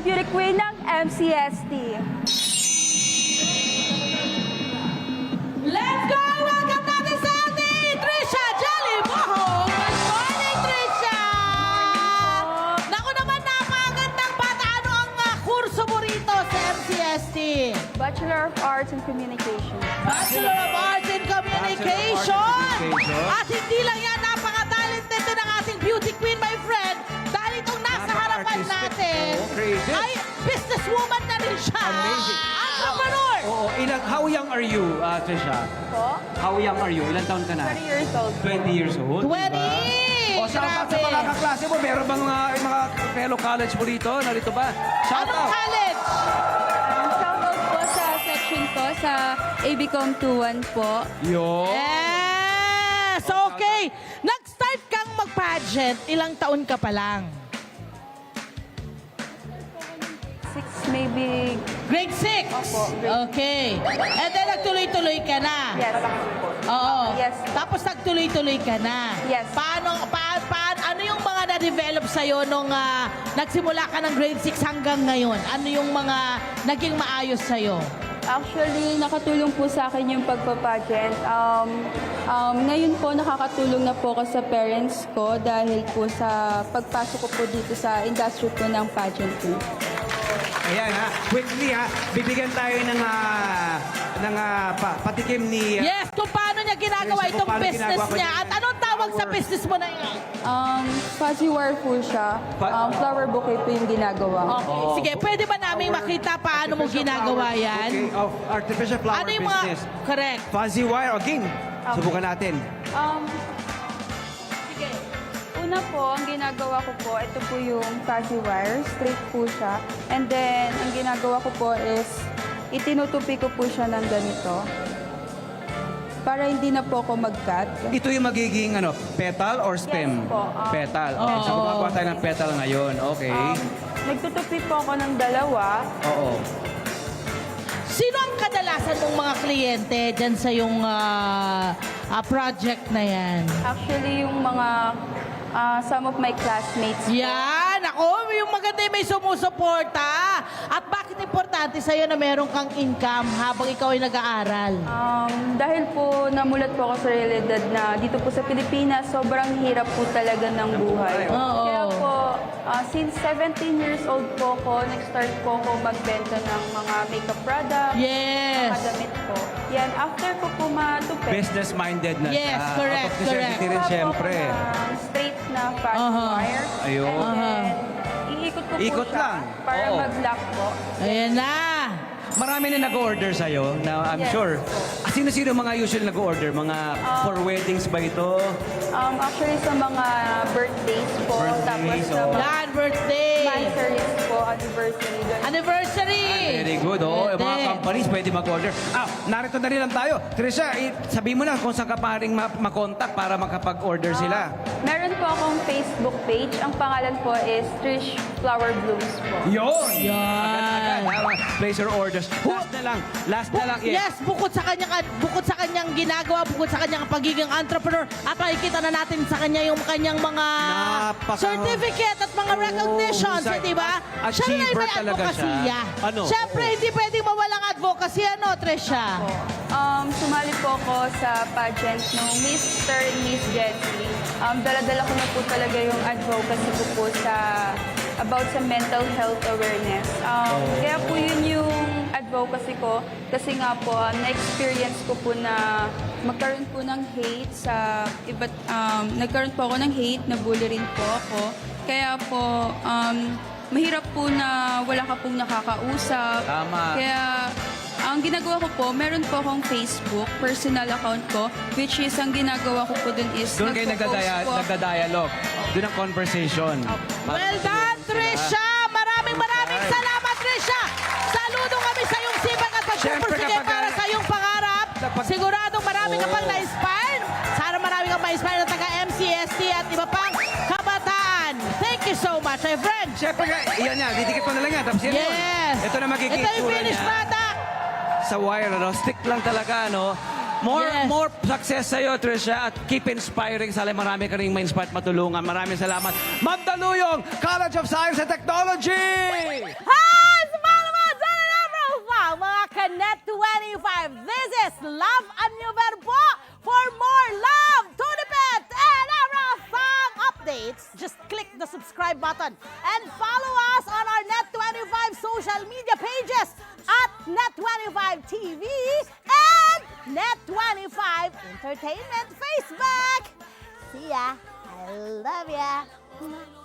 beauty queen ng MCST. Let's go! Welcome natin sa ating Trisha Jolly Bohong! Good morning, Trisha! Naku naman, napakagandang bata. Ano ang kurso mo rito sa MCST? Bachelor of Arts in Communication. Bachelor of Arts in Communication! At hindi lang yan, napaka-talented din ang ating beauty queen, my friend. Dahil itong nasa harapan natin, ay businesswoman na rin siya. Amazing. Entrepreneur! Oo, how young are you, Trisha? Po? How young are you? Ilang taon ka na? 20 years old. 20 years old. 20! O sa mga kaklase mo, meron bang mga fellow college mo rito? Narito ba? Shout Anong out! college? Shoutout po sa section ko sa ABCom 21 po. Yo! Yes! Okay. Nag-start kang mag-pageant. Ilang taon ka pa lang? 6 maybe. Grade 6? Opo, grade Okay. And then nagtuloy-tuloy ka na? Yes. Oo. Yes. Tapos nagtuloy-tuloy ka na? Yes. Ano yung mga na-develop sa'yo nung nagsimula ka ng grade 6 hanggang ngayon? Ano yung mga naging maayos sa'yo? Actually, nakatulong po sa akin yung pagpapageant. Ngayon po, nakakatulong na po ako sa parents ko dahil po sa pagpasok ko po dito sa industry po ng pageantry. Ayan ha, quickly ha, bibigyan tayo ng patikim ni... Yes, kung paano niya ginagawa Yes, kung itong paano business ginagawa niya. niya. At anong tawag sa business mo na yan? Fuzzy wire po siya. Flower bouquet po yung ginagawa. Okay. Sige, pwede ba namin makita paano mo ginagawa yan? Okay, of artificial flower Ano yung mga... business. Correct. Fuzzy wire, again. Subukan natin. Sige. Una po, ang ginagawa ko po, ito po yung fuzzy wire. Straight po siya. And then, ang ginagawa ko po is, itinutupi ko po siya ng ganito. Para hindi na po ako mag-cut. Ito yung magiging petal or stem? Yes po, petal. Okay, so gumagawa tayo ng petal ngayon. Okay. Nagtutupi po ako ng dalawa. Oo. Sino ang kadalasan mong mga kliyente dyan sa yung project na yan? Actually, yung mga some of my classmates. Yan! Ako, yung maganda yung may sumusuporta. At bakit importante sa'yo na meron kang income habang ikaw ay nag-aaral? Dahil po namulat po ako sa realidad na dito po sa Pilipinas, sobrang hirap po talaga ng buhay. Oo. Kaya po, since 17 years old po ako, nag-start po ako magbenta ng mga makeup products, Yes! mga damit po. Yan, after ko po matupit, Business-minded na Yes, siya. correct, Out of necessity rin, kuha po siyempre. ako ng straight na fashion wire. Ayun. And then, iikot ko Ikot po siya lang. para Oo. mag-lock po. Ayan na! Marami na nag-order sa'yo, na I'm Yes. sure. Sino-sino mga usual nag-order? Mga for weddings ba ito? Actually, sa mga birthdays po, tapos Birthdays, sa oh. mga Yan, birthday! anniversaries po, anniversary. ganun. Anniversary! Very good. Oh, yung mga Pwede. companies pwede mag-order. Narito na rin lang tayo. Trisha, sabihin mo na kung saan ka paring makontak para makapag-order sila. Meron po akong Facebook page. Ang pangalan po is Trish Flower Blooms po. Yun! Yan. Agad-agad. Place your orders. Last na lang. Last na lang. Yes, bukod sa kanyang ginagawa, bukod sa kanyang pagiging entrepreneur, at makikita na natin sa kanya yung kanyang mga certificate at mga recognitions, husay. di ba? At Siya rin ay achiever may talaga advocacy. siya. Ano? Siyempre, hindi pwedeng mawalang advocacy, Trisha? Sumali po ako sa pageant ng Mr. and Miss Jessie. Dala-dala ko na po talaga yung advocacy ko po about sa mental health awareness. Kaya po yun yung advocacy ko kasi nga po na-experience ko po na magkaroon po ng hate sa iba't nagkaroon po ako ng hate, nabully rin po ako. Kaya po mahirap po na wala ka pong nakakausap. Tama. Kaya ang ginagawa ko po, meron po akong Facebook, personal account ko, which is ang ginagawa ko po dun is Doon kayo nagpo-post po. nagda-dialogue. Doon ang conversation. Well done, Trisha! Maraming salamat, Trisha! Saludo kami sa iyong sipag at Siyempre, pagpupursige kapag- para sa iyong pangarap. Siguradong marami ka pang na-inspire. Sana marami kang ma-inspire na taga-MCST at iba pang kabataan. Thank you so much, my friend. Siyempre nga, iyan yan. Didikit mo na lang yan. Tapos yan Yes! yun. Ito na magiging Ito yung itsura finish niya. product. Sa wire, stick lang talaga, Yes. More success sa'yo, Trisha, at keep inspiring. Sana marami ka rin ma-inspire at matulungan. Maraming salamat. Ma'am Daluyong, College of Science and Technology! Hi! Sumama mo dyan na mga Kanet 25. This is Love and New Verbo. For more love, Tunipet, and Arafang updates, just click the subscribe button and follow us on our Net25 social media pages at Net25 TV and Net25 Entertainment Facebook. See ya. I love ya.